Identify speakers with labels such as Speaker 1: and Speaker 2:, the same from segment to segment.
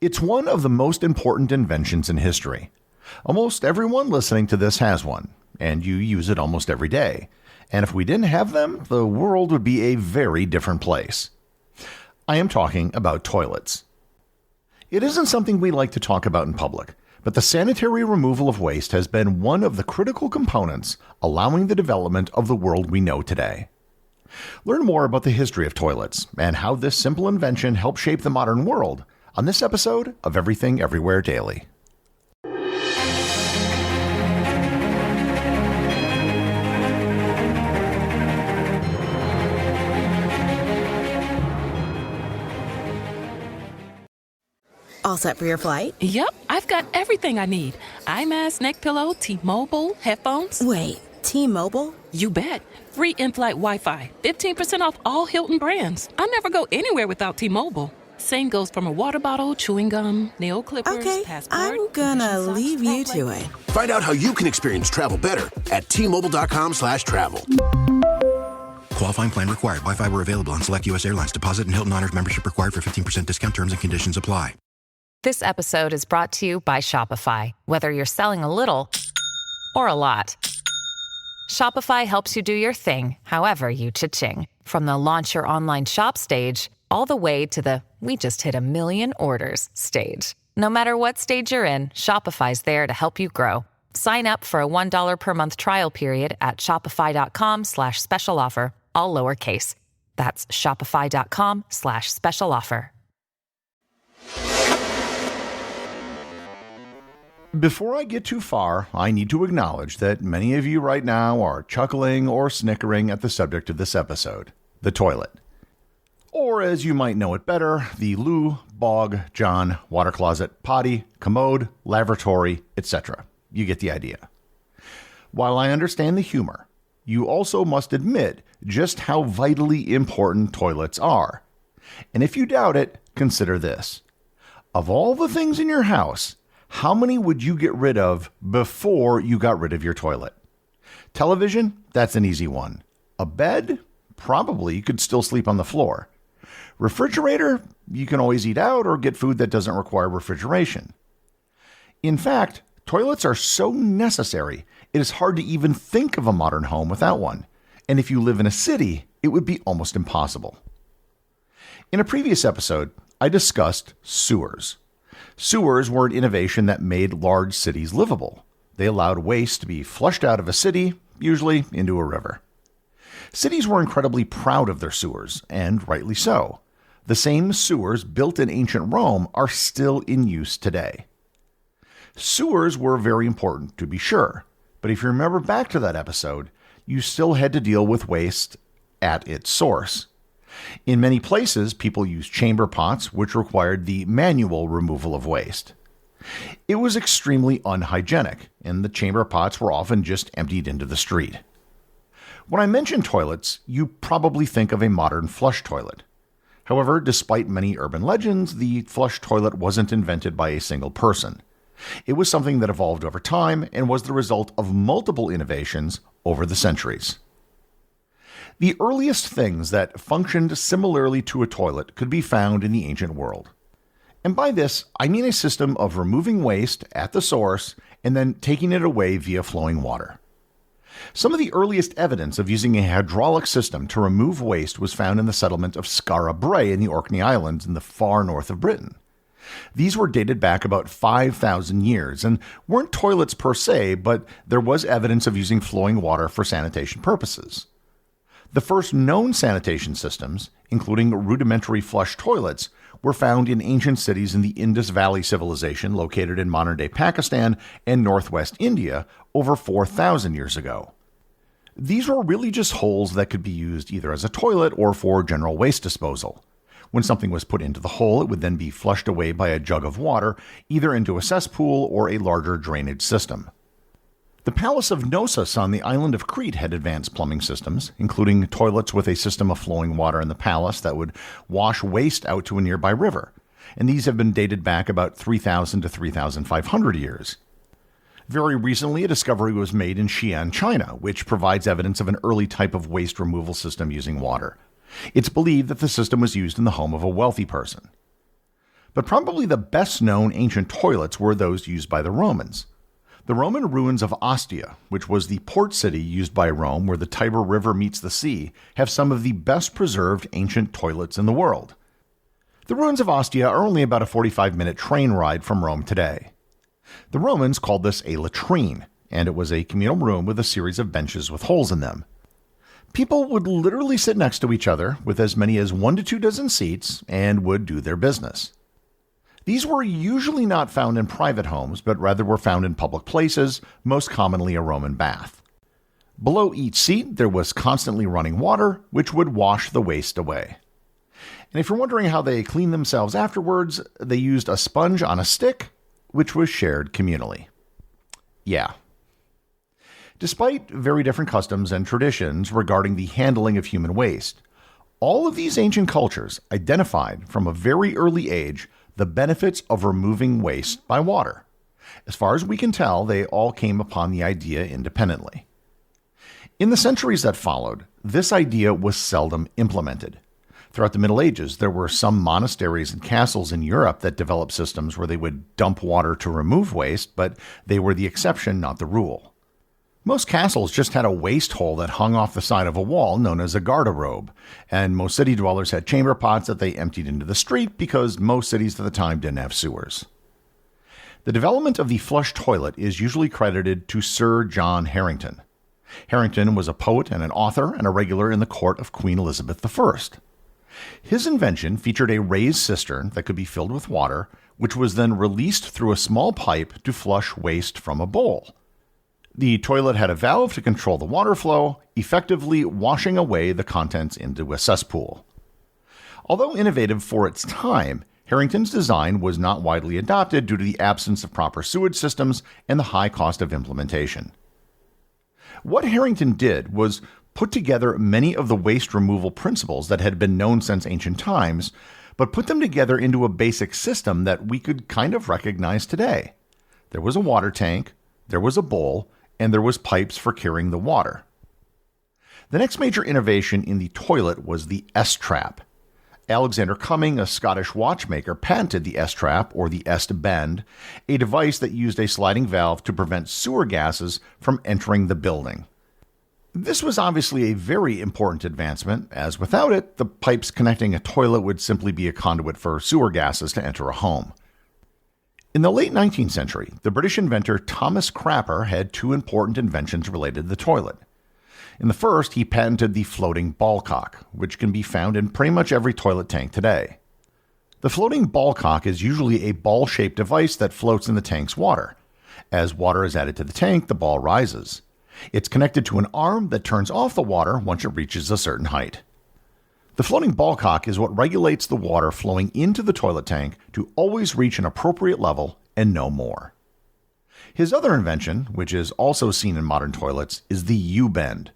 Speaker 1: It's one of the most important inventions in history. Almost everyone listening to this has one, and you use it almost every day. And if we didn't have them, the world would be a very different place. I am talking about toilets. It isn't something we like to talk about in public, but the sanitary removal of waste has been one of the critical components allowing the development of the world we know today. Learn more about the history of toilets and how this simple invention helped shape the modern world on this episode of Everything Everywhere Daily.
Speaker 2: All set for your flight?
Speaker 3: Yep, I've got everything I need. Eye mask, neck pillow, T-Mobile, headphones.
Speaker 2: Wait, T-Mobile?
Speaker 3: You bet. Free in-flight Wi-Fi. 15% off all Hilton brands. I never go anywhere without T-Mobile. Same goes from a water bottle, chewing gum, nail clippers,
Speaker 2: okay,
Speaker 3: passport.
Speaker 2: I'm gonna leave you to it.
Speaker 4: Find out how you can experience travel better at T-Mobile.com/travel.
Speaker 5: Qualifying plan required. Wi-Fi were available on select U.S. airlines. Deposit and Hilton Honors membership required for 15% discount. Terms and conditions apply.
Speaker 6: This episode is brought to you by Shopify. Whether you're selling a little or a lot, Shopify helps you do your thing, however you cha-ching. From the launch your online shop stage, all the way to the we just hit 1 million orders stage. No matter what stage you're in, Shopify's there to help you grow. Sign up for a $1 per month trial period at shopify.com/special offer, all lowercase. That's shopify.com/special offer.
Speaker 1: Before I get too far, I need to acknowledge that many of you right now are chuckling or snickering at the subject of this episode, the toilet. Or as you might know it better, the loo, bog, john, water closet, potty, commode, lavatory, etc. You get the idea. While I understand the humor, you also must admit just how vitally important toilets are. And if you doubt it, consider this. Of all the things in your house, how many would you get rid of before you got rid of your toilet? Television? That's an easy one. A bed? Probably you could still sleep on the floor. Refrigerator? You can always eat out or get food that doesn't require refrigeration. In fact, toilets are so necessary, it is hard to even think of a modern home without one. And if you live in a city, it would be almost impossible. In a previous episode, I discussed sewers. Sewers were an innovation that made large cities livable. They allowed waste to be flushed out of a city, usually into a river. Cities were incredibly proud of their sewers, and rightly so. The same sewers built in ancient Rome are still in use today. Sewers were very important, to be sure, but if you remember back to that episode, you still had to deal with waste at its source. In many places, people used chamber pots, which required the manual removal of waste. It was extremely unhygienic, and the chamber pots were often just emptied into the street. When I mention toilets, you probably think of a modern flush toilet. However, despite many urban legends, the flush toilet wasn't invented by a single person. It was something that evolved over time and was the result of multiple innovations over the centuries. The earliest things that functioned similarly to a toilet could be found in the ancient world. And by this, I mean a system of removing waste at the source and then taking it away via flowing water. Some of the earliest evidence of using a hydraulic system to remove waste was found in the settlement of Skara Brae in the Orkney Islands in the far north of Britain. These were dated back about 5,000 years and weren't toilets per se, but there was evidence of using flowing water for sanitation purposes. The first known sanitation systems, including rudimentary flush toilets, were found in ancient cities in the Indus Valley Civilization located in modern-day Pakistan and northwest India over 4,000 years ago. These were really just holes that could be used either as a toilet or for general waste disposal. When something was put into the hole, it would then be flushed away by a jug of water, either into a cesspool or a larger drainage system. The Palace of Knossos on the island of Crete had advanced plumbing systems, including toilets with a system of flowing water in the palace that would wash waste out to a nearby river, and these have been dated back about 3,000 to 3,500 years. Very recently, a discovery was made in Xi'an, China, which provides evidence of an early type of waste removal system using water. It's believed that the system was used in the home of a wealthy person. But probably the best known ancient toilets were those used by the Romans. The Roman ruins of Ostia, which was the port city used by Rome where the Tiber River meets the sea, have some of the best preserved ancient toilets in the world. The ruins of Ostia are only about a 45-minute train ride from Rome today. The Romans called this a latrine, and it was a communal room with a series of benches with holes in them. People would literally sit next to each other with as many as 1 to 2 dozen seats and would do their business. These were usually not found in private homes, but rather were found in public places, most commonly a Roman bath. Below each seat, there was constantly running water, which would wash the waste away. And if you're wondering how they cleaned themselves afterwards, they used a sponge on a stick, which was shared communally. Yeah. Despite very different customs and traditions regarding the handling of human waste, all of these ancient cultures identified from a very early age the benefits of removing waste by water. As far as we can tell, they all came upon the idea independently. In the centuries that followed, this idea was seldom implemented. Throughout the Middle Ages, there were some monasteries and castles in Europe that developed systems where they would dump water to remove waste, but they were the exception, not the rule. Most castles just had a waste hole that hung off the side of a wall known as a garderobe, and most city dwellers had chamber pots that they emptied into the street because most cities at the time didn't have sewers. The development of the flush toilet is usually credited to Sir John Harington. Harington was a poet and an author and a regular in the court of Queen Elizabeth I. His invention featured a raised cistern that could be filled with water, which was then released through a small pipe to flush waste from a bowl. The toilet had a valve to control the water flow, effectively washing away the contents into a cesspool. Although innovative for its time, Harington's design was not widely adopted due to the absence of proper sewage systems and the high cost of implementation. What Harington did was put together many of the waste removal principles that had been known since ancient times, but put them together into a basic system that we could kind of recognize today. There was a water tank, there was a bowl, and there was pipes for carrying the water. The next major innovation in the toilet was the S-trap. Alexander Cumming, a Scottish watchmaker, patented the S-trap, or the S-bend, a device that used a sliding valve to prevent sewer gases from entering the building. This was obviously a very important advancement, as without it, the pipes connecting a toilet would simply be a conduit for sewer gases to enter a home. In the late 19th century, the British inventor Thomas Crapper had 2 important inventions related to the toilet. In the first, he patented the floating ball cock, which can be found in pretty much every toilet tank today. The floating ball cock is usually a ball-shaped device that floats in the tank's water. As water is added to the tank, the ball rises. It's connected to an arm that turns off the water once it reaches a certain height. The floating ball cock is what regulates the water flowing into the toilet tank to always reach an appropriate level and no more. His other invention, which is also seen in modern toilets, is the U-bend.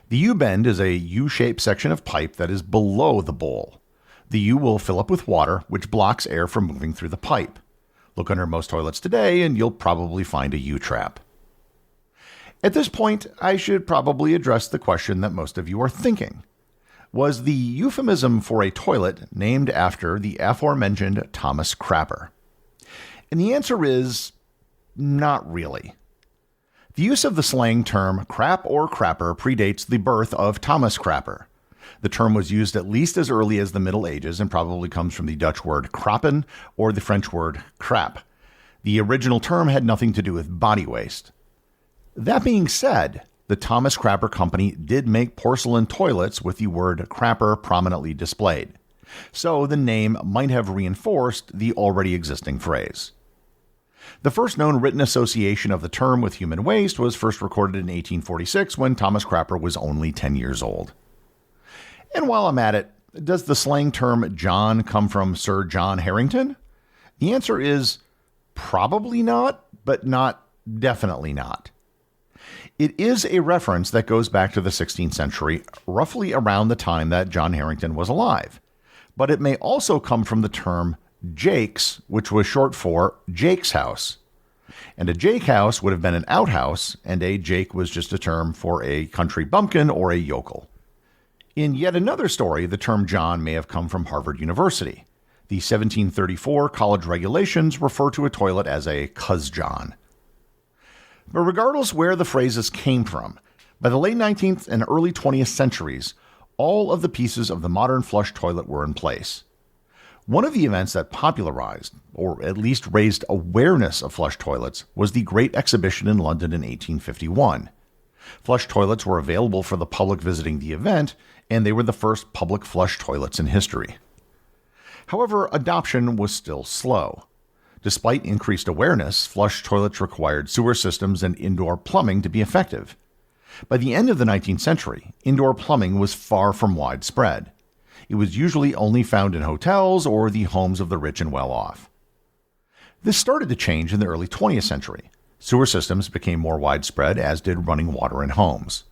Speaker 1: The U-bend is a U-shaped section of pipe that is below the bowl. The U will fill up with water, which blocks air from moving through the pipe. Look under most toilets today and you'll probably find a U-trap. At this point, I should probably address the question that most of you are thinking. Was the euphemism for a toilet named after the aforementioned Thomas Crapper? And the answer is not really. The use of the slang term crap or crapper predates the birth of Thomas Crapper. The term was used at least as early as the Middle Ages and probably comes from the Dutch word krappen or the French word crap. The original term had nothing to do with body waste. That being said, the Thomas Crapper Company did make porcelain toilets with the word crapper prominently displayed, so the name might have reinforced the already existing phrase. The first known written association of the term with human waste was first recorded in 1846 when Thomas Crapper was only 10 years old. And while I'm at it, does the slang term John come from Sir John Harington? The answer is probably not, but definitely not. It is a reference that goes back to the 16th century, roughly around the time that John Harington was alive. But it may also come from the term Jake's, which was short for Jake's house. And a Jake house would have been an outhouse, and a Jake was just a term for a country bumpkin or a yokel. In yet another story, the term John may have come from Harvard University. The 1734 college regulations refer to a toilet as a cuz-john. But regardless where the phrases came from, by the late 19th and early 20th centuries, all of the pieces of the modern flush toilet were in place. One of the events that popularized, or at least raised awareness of flush toilets, was the Great Exhibition in London in 1851. Flush toilets were available for the public visiting the event, and they were the first public flush toilets in history. However, adoption was still slow. Despite increased awareness, flush toilets required sewer systems and indoor plumbing to be effective. By the end of the 19th century, indoor plumbing was far from widespread. It was usually only found in hotels or the homes of the rich and well-off. This started to change in the early 20th century. Sewer systems became more widespread, as did running water in homes.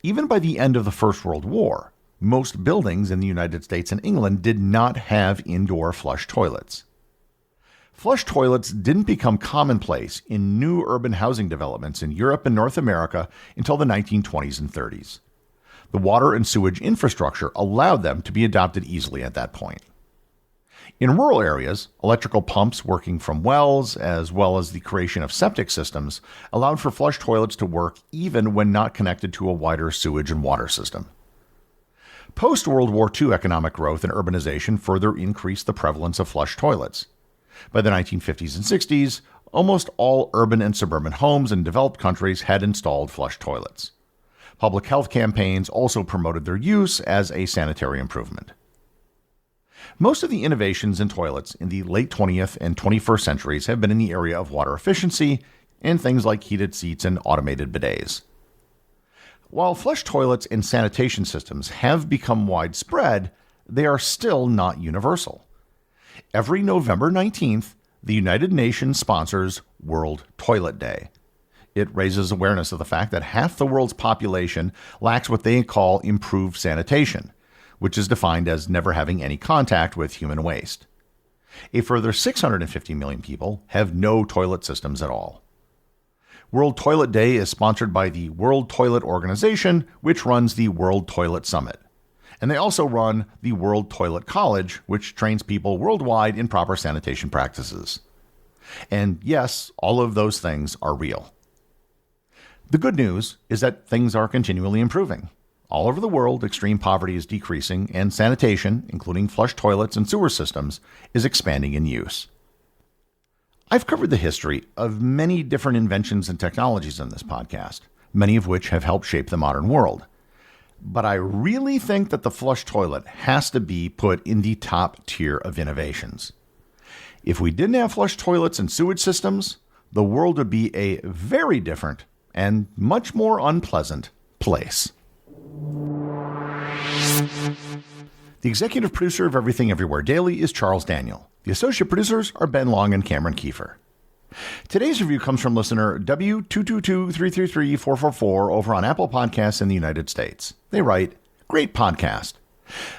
Speaker 1: Even by the end of the First World War, most buildings in the United States and England did not have indoor flush toilets. Flush toilets didn't become commonplace in new urban housing developments in Europe and North America until the 1920s and 30s. The water and sewage infrastructure allowed them to be adopted easily at that point. In rural areas, electrical pumps working from wells, as well as the creation of septic systems, allowed for flush toilets to work even when not connected to a wider sewage and water system. Post-World War II economic growth and urbanization further increased the prevalence of flush toilets. By the 1950s and 60s, almost all urban and suburban homes in developed countries had installed flush toilets. Public health campaigns also promoted their use as a sanitary improvement. Most of the innovations in toilets in the late 20th and 21st centuries have been in the area of water efficiency and things like heated seats and automated bidets. While flush toilets and sanitation systems have become widespread, they are still not universal. Every November 19th, the United Nations sponsors World Toilet Day. It raises awareness of the fact that half the world's population lacks what they call improved sanitation, which is defined as never having any contact with human waste. A further 650 million people have no toilet systems at all. World Toilet Day is sponsored by the World Toilet Organization, which runs the World Toilet Summit. And they also run the World Toilet College, which trains people worldwide in proper sanitation practices. And yes, all of those things are real. The good news is that things are continually improving. All over the world, extreme poverty is decreasing, and sanitation, including flush toilets and sewer systems, is expanding in use. I've covered the history of many different inventions and technologies in this podcast, many of which have helped shape the modern world. But I really think that the flush toilet has to be put in the top tier of innovations. If we didn't have flush toilets and sewage systems, the world would be a very different and much more unpleasant place. The executive producer of Everything Everywhere Daily is Charles Daniel. The associate producers are Ben Long and Cameron Kiefer. Today's review comes from listener W222333444 over on Apple Podcasts in the United States. They write, "Great podcast.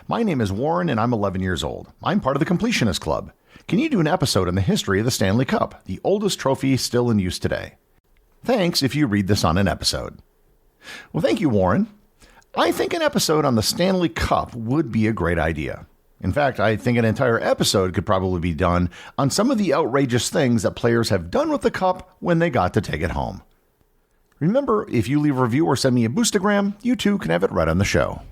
Speaker 1: My name is Warren and I'm 11 years old. I'm part of the Completionist Club. Can you do an episode on the history of the Stanley Cup, the oldest trophy still in use today? Thanks if you read this on an episode." Well, thank you, Warren. I think an episode on the Stanley Cup would be a great idea. In fact, I think an entire episode could probably be done on some of the outrageous things that players have done with the cup when they got to take it home. Remember, if you leave a review or send me a boostagram, you too can have it right on the show.